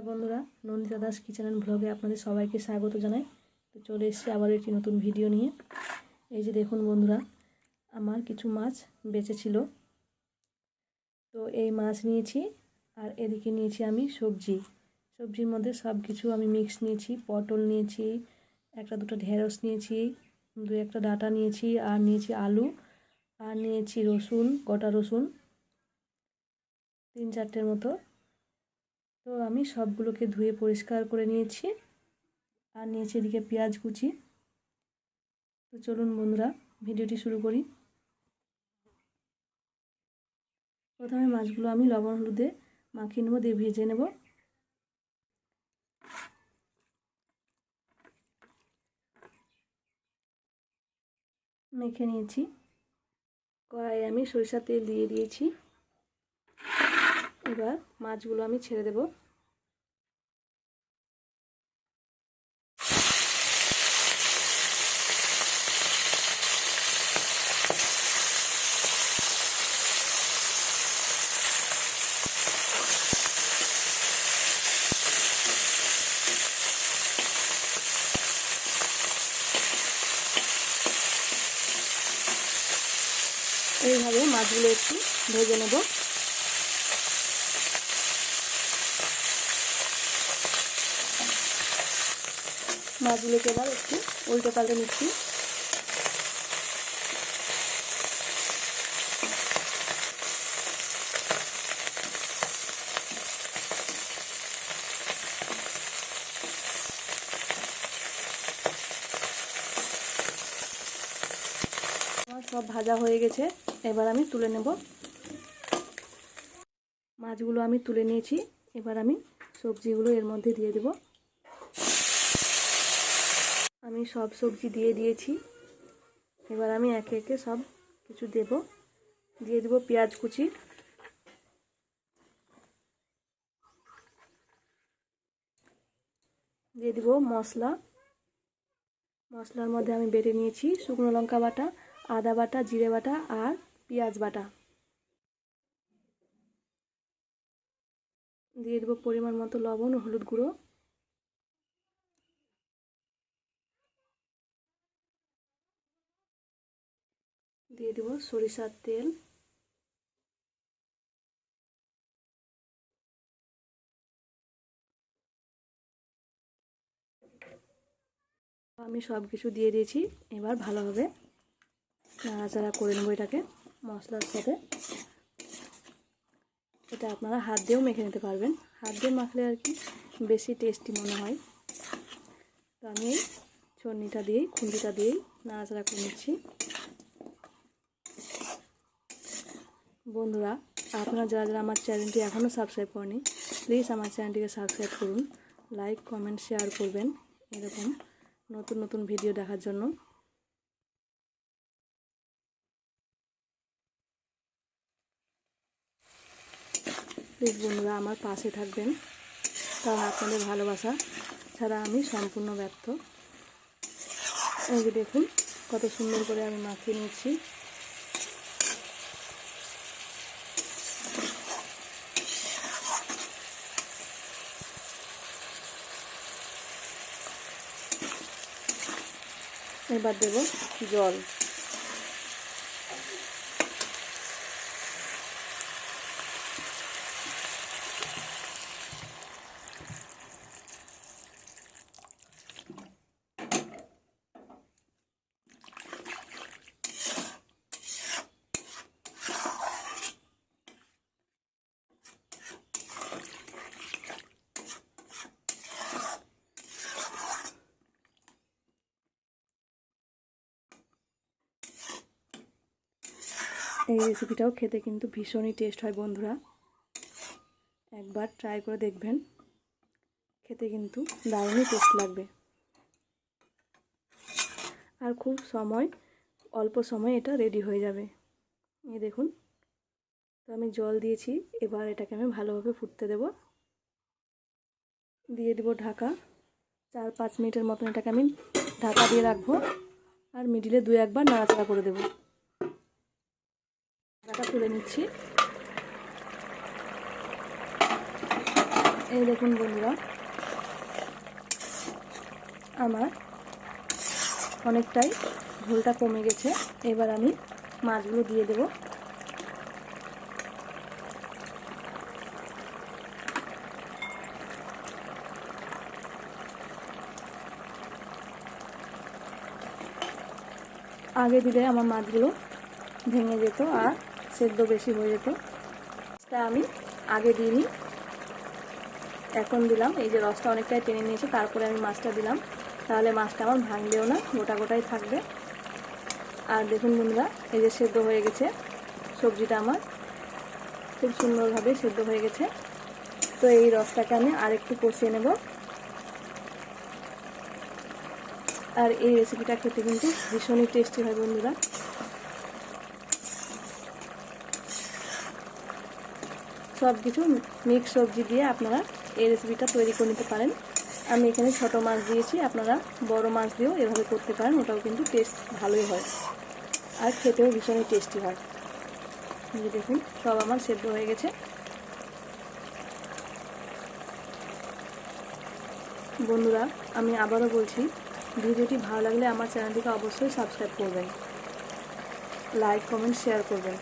নমস্কার বন্ধুরা, Nandita Das kitchen and ব্লগে আপনাদের সবাইকে স্বাগত জানাই। তো চলে এসেছি আবার একটি নতুন ভিডিও নিয়ে। এই যে দেখুন বন্ধুরা, আমার কিছু মাছ বেঁচে ছিল, তো এই মাছ নিয়েছি। আর এদিকে নিয়েছি আমি সবজির মধ্যে সব কিছু আমি মিক্স নিয়েছি। পটল নিয়েছি, একটা দুটো ঢেঁড়স নিয়েছি, দু একটা ডাঁটা নিয়েছি, আর নিয়েছি আলু, আর নিয়েছি রসুন, গোটা রসুন 3-4টের মতো। তো আমি সবগুলোকে ধুয়ে পরিষ্কার করে নিয়েছি। আর নিয়েছি এদিকে পেঁয়াজ কুচি। তো চলুন বন্ধুরা, ভিডিওটি শুরু করি। প্রথমে মাছগুলো আমি লবণ হলুদে মাখিয়ে নেবো, দিয়ে ভেজে নেব। মেখে নিয়েছি। কড়াইয়ে আমি সরিষার তেল দিয়ে দিয়েছি। এবার মাছগুলো আমি ছেড়ে দেব। এইভাবে মাছগুলো একটু ভেজে নেব। মাছগুলোকে এবার একটু উল্টে পাল্টে নিচ্ছি। আমার সব ভাজা হয়ে গেছে, এবার আমি তুলে নেব। মাছগুলো আমি তুলে নিয়েছি, এবার আমি সবজিগুলো এর মধ্যে দিয়ে দেব। আমি সব সবজি দিয়ে দিয়েছি। এবার আমি একে একে সব কিছু দিয়ে দেব পেঁয়াজ কুচি, দিয়ে দেব মশলার মধ্যে আমি বেটে নিয়েছি শুকনো লঙ্কা বাটা, আদা বাটা, জিরে বাটা আর পেঁয়াজ বাটা। দিয়ে দেব পরিমাণ মতো লবণ ও হলুদ গুঁড়ো। দিয়ে দেব সরিষার তেল। আমি সব কিছু দিয়ে দিয়েছি। এবার ভালোভাবে নাড়াচাড়া করে নেব এটাকে মশলার সাথে। এটা আপনারা হাত দিয়েও মেখে নিতে পারবেন, হাত দিয়ে মাখলে আর কি বেশি টেস্টি মনে হয়। তো আমি এই ছন্নিটা দিয়েই, খুন্তিটা দিয়েই নাড়াচাড়া করে নিচ্ছি। বন্ধুরা, আপনারা যারা যারা আমার চ্যানেলটি এখনও সাবস্ক্রাইব করেনি, প্লিজ আমার চ্যানেলটিকে সাবস্ক্রাইব করুন, লাইক কমেন্ট শেয়ার করবেন এরকম নতুন নতুন ভিডিও দেখার জন্য। প্লিজ বন্ধুরা আমার পাশে থাকবেন, কারণ আপনাদের ভালোবাসা ছাড়া আমি সম্পূর্ণ ব্যর্থ। এই যে দেখুন কত সুন্দর করে আমি মাখিয়ে নিচ্ছি। এবার দেব জল। এই রেসিপিটাও খেতে কিন্তু ভীষণই টেস্ট হয় বন্ধুরা, একবার ট্রাই করে দেখবেন, খেতে কিন্তু দারুণই টেস্ট লাগবে। আর খুব অল্প সময় এটা রেডি হয়ে যাবে। এই দেখুন, তো আমি জল দিয়েছি, এবার এটাকে আমি ভালোভাবে ফুটতে দেব। দিয়ে দেব ঢাকা। 4-5 মিনিটের মতন এটাকে আমি ঢাকা দিয়ে রাখবো, আর মিডিলে 2-1 বার নাড়াচাড়া করে দেব। ঢাকা তুলে নিচ্ছি। এই দেখুন বন্ধুরা, আমার অনেকটাই ঝোলটা কমে গেছে। এবার আমি মাছগুলো দিয়ে দেব। আগে দিলে আমার মাছগুলো ভেঙে যেত আর সেদ্ধ বেশি হয়ে যেত, তা আমি আগে দিইনি, এখন দিলাম। এই যে রসটা অনেকটাই টেনে নিয়েছে, তারপরে আমি মাছটা দিলাম, তাহলে মাছটা আমার ভাঙবেও না, গোটা গোটাই থাকবে। আর দেখুন বন্ধুরা, এই যে সেদ্ধ হয়ে গেছে সবজিটা, আমার খুব সুন্দরভাবে সেদ্ধ হয়ে গেছে। তো এই রসটাকে আমি আর একটু কষিয়ে নেব। আর এই রেসিপিটা খেতে কিন্তু ভীষণই টেস্টি হয় বন্ধুরা। সব কিছু মিক্স সবজি দিয়ে আপনারা এই রেসিপিটা তৈরি করে নিতে পারেন। আমি এখানে ছোটো মাছ দিয়েছি, আপনারা বড় মাছ দিয়েও এভাবে করতে পারেন, ওটাও কিন্তু টেস্ট ভালোই হয় আর খেতেও ভীষণই টেস্টি হয়। এই দেখুন, সব আমার সেদ্ধ হয়ে গেছে। বন্ধুরা, আমি আবারও বলছি, ভিডিওটি ভালো লাগলে আমার চ্যানেলটিকে অবশ্যই সাবস্ক্রাইব করবেন, লাইক কমেন্ট শেয়ার করবেন,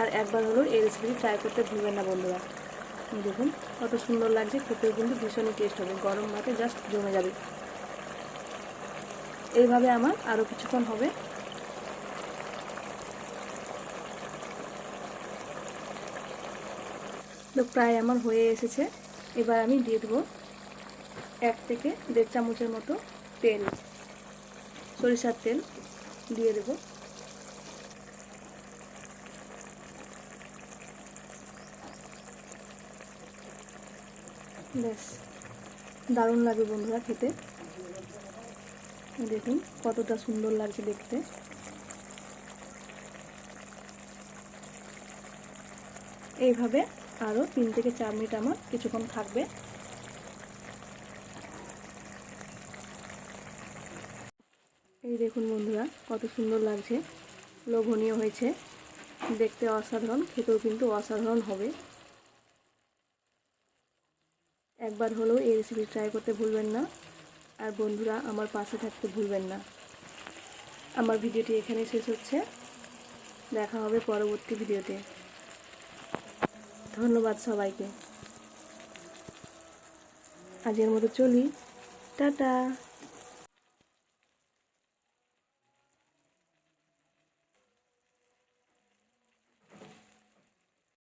আর একবার হলেও এই রেসিপিটি ট্রাই করতে ভুলবেন না বন্ধুরা। দেখুন কত সুন্দর লাগছে, খেতেও কিন্তু ভীষণই টেস্ট হবে, গরম ভাতে জাস্ট জমে যাবে। এইভাবে আমার আরও কিছুক্ষণ হবে। তো প্রায় আমার হয়ে এসেছে। এবার আমি দিয়ে দেবো 1 থেকে 1.5 চামচের মতো তেল, সরিষার তেল দিয়ে দেব। ব্যাস, দারুণ লাগে বন্ধুরা খেতে। দেখুন কতটা সুন্দর লাগছে দেখতে। এইভাবে আরও 3 থেকে 4 মিনিট আমার কিছুক্ষণ থাকবে। এই দেখুন বন্ধুরা, কত সুন্দর লাগছে, লোভনীয় হয়েছে, দেখতে অসাধারণ, খেতেও কিন্তু অসাধারণ হবে। একবার হলেও এই রেসিপি ট্রাই করতে ভুলবেন না, আর বন্ধুরা আমার পাশে থাকতে ভুলবেন না। আমার ভিডিওটি এখানেই শেষ হচ্ছে, দেখা হবে পরবর্তী ভিডিওতে। ধন্যবাদ সবাইকে। আজকের মতো চলি, টাটা।